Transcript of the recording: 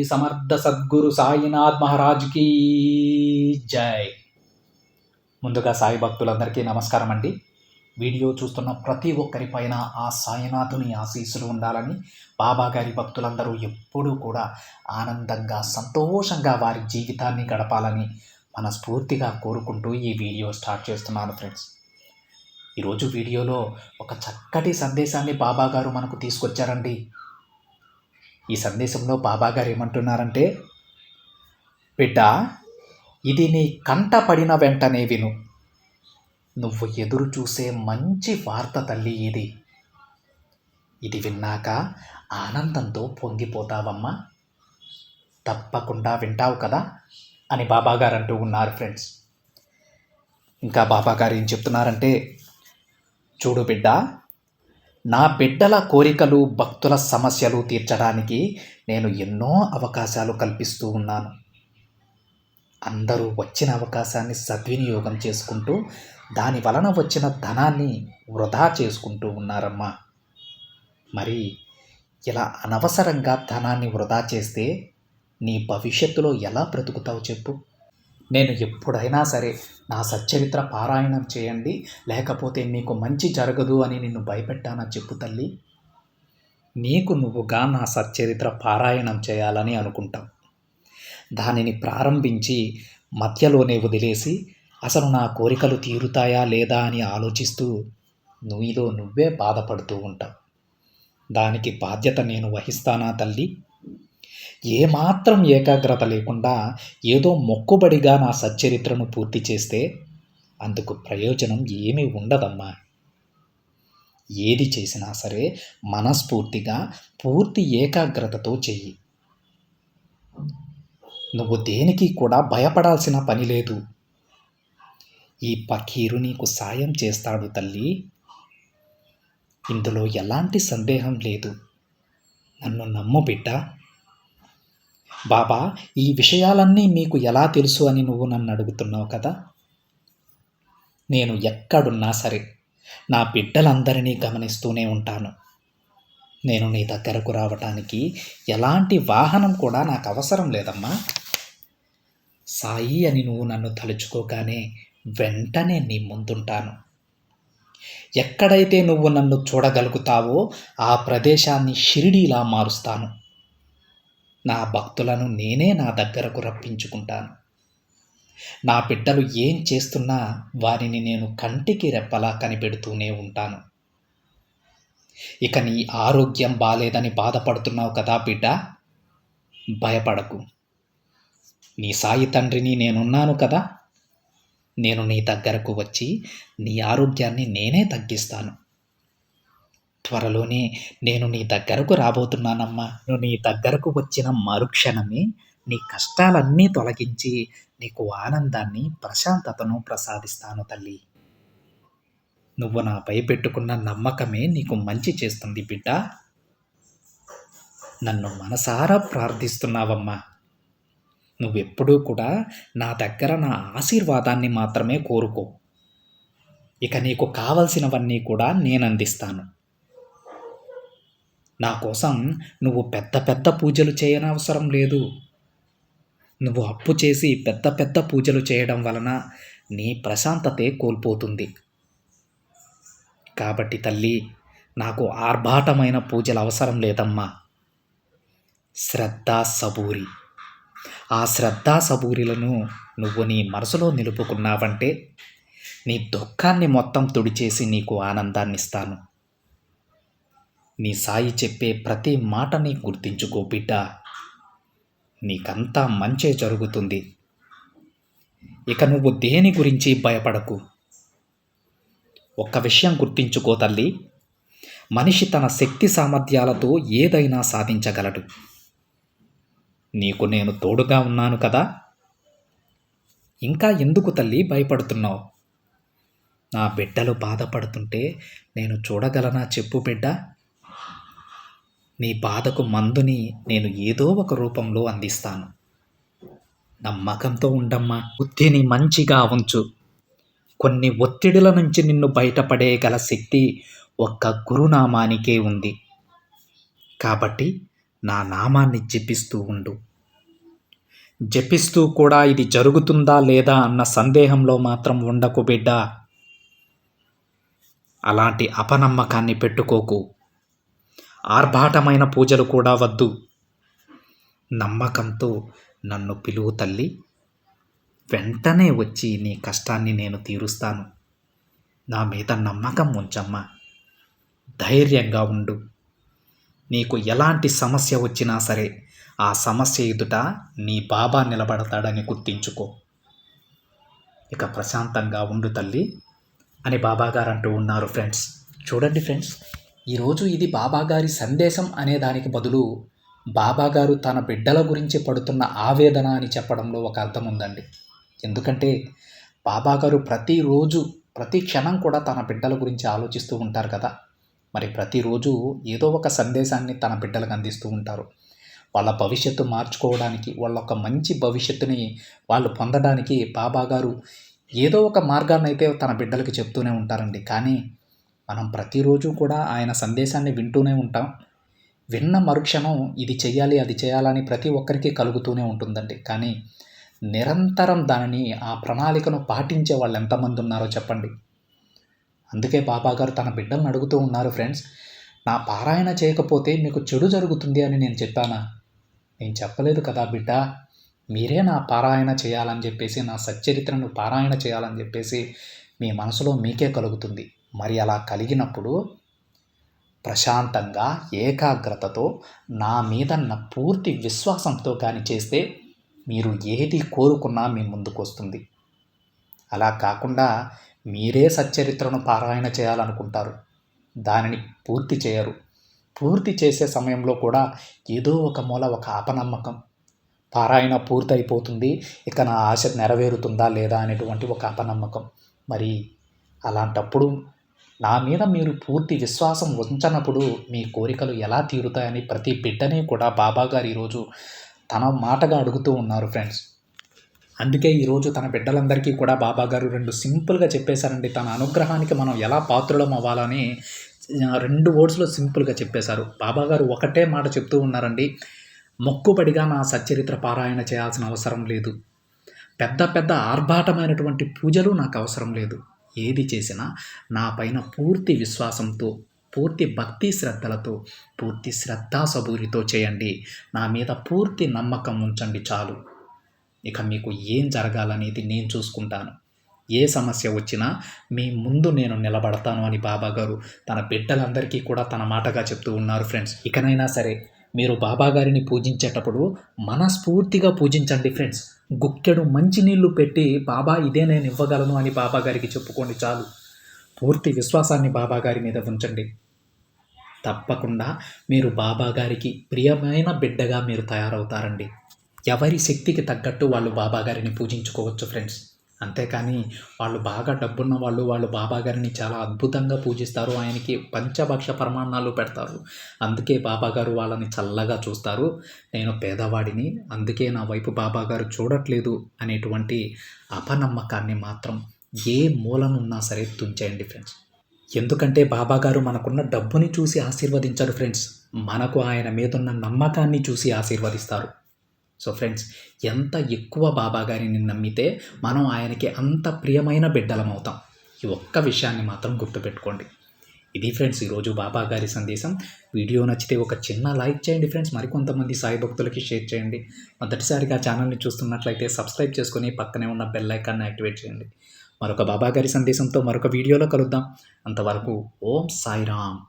సమర్థ సద్గురు సాయినాథ్ మహారాజ్కి జై. ముందుగా సాయి భక్తులందరికీ నమస్కారం అండి. వీడియో చూస్తున్న ప్రతి ఒక్కరి పైన ఆ సాయినాథుని ఆశీస్సులు ఉండాలని, బాబా గారి భక్తులందరూ ఎప్పుడూ కూడా ఆనందంగా సంతోషంగా వారి జీవితాన్ని గడపాలని మనస్ఫూర్తిగా కోరుకుంటూ ఈ వీడియో స్టార్ట్ చేస్తున్నాను ఫ్రెండ్స్. ఈరోజు వీడియోలో ఒక చక్కటి సందేశాన్ని బాబా గారు మనకు తీసుకొచ్చారండి. ఈ సందేశంలో బాబా గారు ఏమంటున్నారంటే, బిడ్డ, ఇది నీ కంట పడిన వెంటనే విను. నువ్వు ఎదురు చూసే మంచి వార్త తల్లి ఇది. ఇది విన్నాక ఆనందంతో పొంగిపోతావమ్మా. తప్పకుండా వింటావు కదా అని బాబా గారు అంటూ ఉన్నారు ఫ్రెండ్స్. ఇంకా బాబా గారు ఏం చెప్తున్నారంటే, చూడు బిడ్డ, నా బిడ్డల కోరికలు, భక్తుల సమస్యలు తీర్చడానికి నేను ఎన్నో అవకాశాలు కల్పిస్తూ ఉన్నాను. అందరూ వచ్చిన అవకాశాన్ని సద్వినియోగం చేసుకుంటూ దాని వలన వచ్చిన ధనాన్ని వృధా చేసుకుంటూ ఉన్నారమ్మా. మరి ఇలా అనవసరంగా ధనాన్ని వృధా చేస్తే నీ భవిష్యత్తులో ఎలా బ్రతుకుతావు చెప్పు? నేను ఎప్పుడైనా సరే నా సచ్చరిత్ర పారాయణం చేయండి, లేకపోతే మీకు మంచి జరగదు అని నిన్ను భయపెట్టానా చెప్పు తల్లి? నీకు నువ్వుగా నా సచ్చరిత్ర పారాయణం చేయాలని అనుకుంటావు. దానిని ప్రారంభించి మధ్యలోనే వదిలేసి అసలు నా కోరికలు తీరుతాయా లేదా అని ఆలోచిస్తూ నీలో నువ్వే బాధపడుతూ ఉంటావు. దానికి బాధ్యత నేను వహిస్తానా తల్లి? ఏమాత్రం ఏకాగ్రత లేకుండా ఏదో మొక్కుబడిగా నా సచ్చరిత్రను పూర్తి చేస్తే అందుకు ప్రయోజనం ఏమీ ఉండదమ్మా. ఏది చేసినా సరే మనస్ఫూర్తిగా పూర్తి ఏకాగ్రతతో చెయ్యి. నువ్వు దేనికి కూడా భయపడాల్సిన పని లేదు. ఈ ఫకీరు నీకు సాయం చేస్తాడు తల్లి. ఇందులో ఎలాంటి సందేహం లేదు. నన్ను నమ్ము బిడ్డ. బాబా, ఈ విషయాలన్నీ మీకు ఎలా తెలుసు అని నువ్వు నన్ను అడుగుతున్నావు కదా. నేను ఎక్కడున్నా సరే నా బిడ్డలందరినీ గమనిస్తూనే ఉంటాను. నేను నీ దగ్గరకు రావటానికి ఎలాంటి వాహనం కూడా నాకు అవసరం లేదమ్మా. సాయి అని నువ్వు నన్ను తలుచుకోగానే వెంటనే నీ ముందుంటాను. ఎక్కడైతే నువ్వు నన్ను చూడగలుగుతావో ఆ ప్రదేశాన్ని షిరిడీలా మారుస్తాను. నా భక్తులను నేనే నా దగ్గరకు రప్పించుకుంటాను. నా బిడ్డలు ఏం చేస్తున్నా వారిని నేను కంటికి రెప్పలా కనిపెడుతూనే ఉంటాను. ఇక నీ ఆరోగ్యం బాలేదని బాధపడుతున్నావు కదా బిడ్డ, భయపడకు. నీ సాయి తండ్రిని నేనున్నాను కదా. నేను నీ దగ్గరకు వచ్చి నీ ఆరోగ్యాన్ని నేనే తగ్గిస్తాను. త్వరలోనే నేను నీ దగ్గరకు రాబోతున్నానమ్మా. నువ్వు నీ దగ్గరకు వచ్చిన మరుక్షణమే నీ కష్టాలన్నీ తొలగించి నీకు ఆనందాన్ని, ప్రశాంతతను ప్రసాదిస్తాను తల్లి. నువ్వు నాపై పెట్టుకున్న నమ్మకమే నీకు మంచి చేస్తుంది బిడ్డ. నన్ను మనసారా ప్రార్థిస్తున్నావమ్మా. నువ్వెప్పుడూ కూడా నా దగ్గర నా ఆశీర్వాదాన్ని మాత్రమే కోరుకో. ఇక నీకు కావలసినవన్నీ కూడా నేను అందిస్తాను. నా కోసం నువ్వు పెద్ద పెద్ద పూజలు చేయనవసరం లేదు. నువ్వు అప్పు చేసి పెద్ద పెద్ద పూజలు చేయడం వలన నీ ప్రశాంతతే కోల్పోతుంది. కాబట్టి తల్లి, నాకు ఆర్భాటమైన పూజలు అవసరం లేదమ్మా. శ్రద్ధ సబూరి, ఆ శ్రద్ధ సబూరిలను నువ్వు నీ మనసులో నిలుపుకున్నావంటే నీ దుఃఖాన్ని మొత్తం తుడిచేసి నీకు ఆనందాన్ని ఇస్తాను. నీ సాయి చెప్పే ప్రతి మాటని గుర్తించుకో బిడ్డ. నీకంతా మంచే జరుగుతుంది. ఇక నువ్వు దేని గురించి భయపడకు. ఒక్క విషయం గుర్తించుకో తల్లి, మనిషి తన శక్తి సామర్థ్యాలతో ఏదైనా సాధించగలడు. నీకు నేను తోడుగా ఉన్నాను కదా. ఇంకా ఎందుకు తల్లి భయపడుతున్నావు? నా బిడ్డలు బాధపడుతుంటే నేను చూడగలనా చెప్పు బిడ్డ. నీ బాధకు మందుని నేను ఏదో ఒక రూపంలో అందిస్తాను. నమ్మకంతో ఉండమ్మా. బుద్ధిని మంచిగా ఉంచు. కొన్ని ఒత్తిడుల నుంచి నిన్ను బయటపడేయగల శక్తి ఒక్క గురునామానికే ఉంది. కాబట్టి నా నామాన్ని జపిస్తూ ఉండు. జపిస్తూ కూడా ఇది జరుగుతుందా లేదా అన్న సందేహంలో మాత్రం ఉండకు బిడ్డ. అలాంటి అపనమ్మకాన్ని పెట్టుకోకు. ఆర్భాటమైన పూజలు కూడా వద్దు. నమ్మకంతో నన్ను పిలువు తల్లి, వెంటనే వచ్చి నీ కష్టాన్ని నేను తీరుస్తాను. నా మీద నమ్మకం ఉంచమ్మా, ధైర్యంగా ఉండు. నీకు ఎలాంటి సమస్య వచ్చినా సరే ఆ సమస్య ఎదుట నీ బాబా నిలబడతాడని గుర్తించుకో. ఇక ప్రశాంతంగా ఉండు తల్లి అని బాబాగారు అంటూ ఉన్నారు ఫ్రెండ్స్. చూడండి ఫ్రెండ్స్, ఈరోజు ఇది బాబాగారి సందేశం అనే దానికి బదులు బాబాగారు తన బిడ్డల గురించి పడుతున్న ఆవేదన అని చెప్పడంలో ఒక అర్థం ఉందండి. ఎందుకంటే బాబాగారు ప్రతిరోజు ప్రతి క్షణం కూడా తన బిడ్డల గురించి ఆలోచిస్తూ ఉంటారు కదా. మరి ప్రతిరోజు ఏదో ఒక సందేశాన్ని తన బిడ్డలకు అందిస్తూ ఉంటారు. వాళ్ళ భవిష్యత్తు మార్చుకోవడానికి, వాళ్ళ ఒక మంచి భవిష్యత్తుని వాళ్ళు పొందడానికి బాబాగారు ఏదో ఒక మార్గాన్ని అయితే తన బిడ్డలకి చెప్తూనే ఉంటారండి. కానీ మనం ప్రతిరోజు కూడా ఆయన సందేశాన్ని వింటూనే ఉంటాం. విన్న మరుక్షణం ఇది చెయ్యాలి అది చేయాలని ప్రతి ఒక్కరికి కలుగుతూనే ఉంటుందండి. కానీ నిరంతరం దానిని ఆ ప్రణాళికను పాటించే వాళ్ళు ఎంతమంది ఉన్నారో చెప్పండి. అందుకే బాబాగారు తన బిడ్డలను అడుగుతూ ఉన్నారు ఫ్రెండ్స్, నా పారాయణ చేయకపోతే మీకు చెడు జరుగుతుంది అని నేను చెప్పానా? నేను చెప్పలేదు కదా బిడ్డ. మీరే నా పారాయణ చేయాలని చెప్పేసి, నా సచ్చరిత్రను పారాయణ చేయాలని చెప్పేసి మీ మనసులో మీకే కలుగుతుంది. మరి అలా కలిగినప్పుడు ప్రశాంతంగా ఏకాగ్రతతో నా మీద పూర్తి విశ్వాసంతో కానీ చేస్తే మీరు ఏది కోరుకున్నా మీ ముందుకు వస్తుంది. అలా కాకుండా మీరే సచ్చరిత్రను పారాయణ చేయాలనుకుంటారు, దానిని పూర్తి చేయరు. పూర్తి చేసే సమయంలో కూడా ఏదో ఒక మూల ఒక అపనమ్మకం, పారాయణ పూర్తి అయిపోతుంది, ఇక నా ఆశ నెరవేరుతుందా లేదా అనేటువంటి ఒక అపనమ్మకం. మరి అలాంటప్పుడు నా మీద మీరు పూర్తి విశ్వాసం ఉంచనప్పుడు మీ కోరికలు ఎలా తీరుతాయని ప్రతి బిడ్డని కూడా బాబాగారు ఈరోజు తన మాటగా అడుగుతూ ఉన్నారు ఫ్రెండ్స్. అందుకే ఈరోజు తన బిడ్డలందరికీ కూడా బాబాగారు 2 సింపుల్గా చెప్పేశారండి. తన అనుగ్రహానికి మనం ఎలా పాత్రులం అవ్వాలని 2 వర్డ్స్లో సింపుల్గా చెప్పేశారు. బాబాగారు ఒకటే మాట చెప్తూ ఉన్నారండి, మొక్కుబడిగా నా సచ్చరిత్ర పారాయణ చేయాల్సిన అవసరం లేదు. పెద్ద పెద్ద ఆర్భాటమైనటువంటి పూజలు నాకు అవసరం లేదు. ఏది చేసినా నా పైన పూర్తి విశ్వాసంతో, పూర్తి భక్తి శ్రద్ధలతో, పూర్తి శ్రద్ధాసబూరితో చేయండి. నా మీద పూర్తి నమ్మకం ఉంచండి చాలు. ఇక మీకు ఏం జరగాలనేది నేను చూసుకుంటాను. ఏ సమస్య వచ్చినా మీ ముందు నేను నిలబడతాను అని బాబాగారు తన బిడ్డలందరికీ కూడా తన మాటగా చెప్తూ ఉన్నారు ఫ్రెండ్స్. ఇకనైనా సరే మీరు బాబాగారిని పూజించేటప్పుడు మనస్ఫూర్తిగా పూజించండి ఫ్రెండ్స్. గుక్కెడు మంచినీళ్ళు పెట్టి బాబా ఇదే నేను ఇవ్వగలను అని బాబాగారికి చెప్పుకోండి చాలు. పూర్తి విశ్వాసాన్ని బాబాగారి మీద ఉంచండి. తప్పకుండా మీరు బాబాగారికి ప్రియమైన బిడ్డగా మీరు తయారవుతారండి. ఎవరి శక్తికి తగ్గట్టు వాళ్ళు బాబాగారిని పూజించుకోవచ్చు ఫ్రెండ్స్. అంతేకాని వాళ్ళు బాగా డబ్బున్న వాళ్ళు బాబాగారిని చాలా అద్భుతంగా పూజిస్తారు, ఆయనకి పంచభక్ష పరమాన్నాలు పెడతారు. అందుకే బాబాగారు వాళ్ళని చల్లగా చూస్తారు. నేను పేదవాడిని, అందుకే నా వైపు బాబాగారు చూడట్లేదు అనేటువంటి అపనమ్మకాన్ని మాత్రం ఏ మూలనున్నా సరే తుంచేయండి ఫ్రెండ్స్. ఎందుకంటే బాబాగారు మనకున్న డబ్బుని చూసి ఆశీర్వదించరు ఫ్రెండ్స్, మనకు ఆయన మీదున్న నమ్మకాన్ని చూసి ఆశీర్వదిస్తారు. సో ఫ్రెండ్స్, ఎంత ఎక్కువ బాబాగారిని నమ్మితే మనం ఆయనకి అంత ప్రియమైన బిడ్డలం అవుతాం. ఈ ఒక్క విషయాన్ని మాత్రం గుర్తుపెట్టుకోండి. ఇది ఫ్రెండ్స్ ఈరోజు బాబాగారి సందేశం. వీడియో నచ్చితే ఒక చిన్న లైక్ చేయండి ఫ్రెండ్స్, మరికొంతమంది సాయి భక్తులకి షేర్ చేయండి. మొదటిసారిగా ఛానల్ని చూస్తున్నట్లయితే సబ్స్క్రైబ్ చేసుకొని పక్కనే ఉన్న బెల్ ఐకాన్ని యాక్టివేట్ చేయండి. మరొక బాబాగారి సందేశంతో మరొక వీడియోలో కలుద్దాం. అంతవరకు ఓం సాయిరామ్.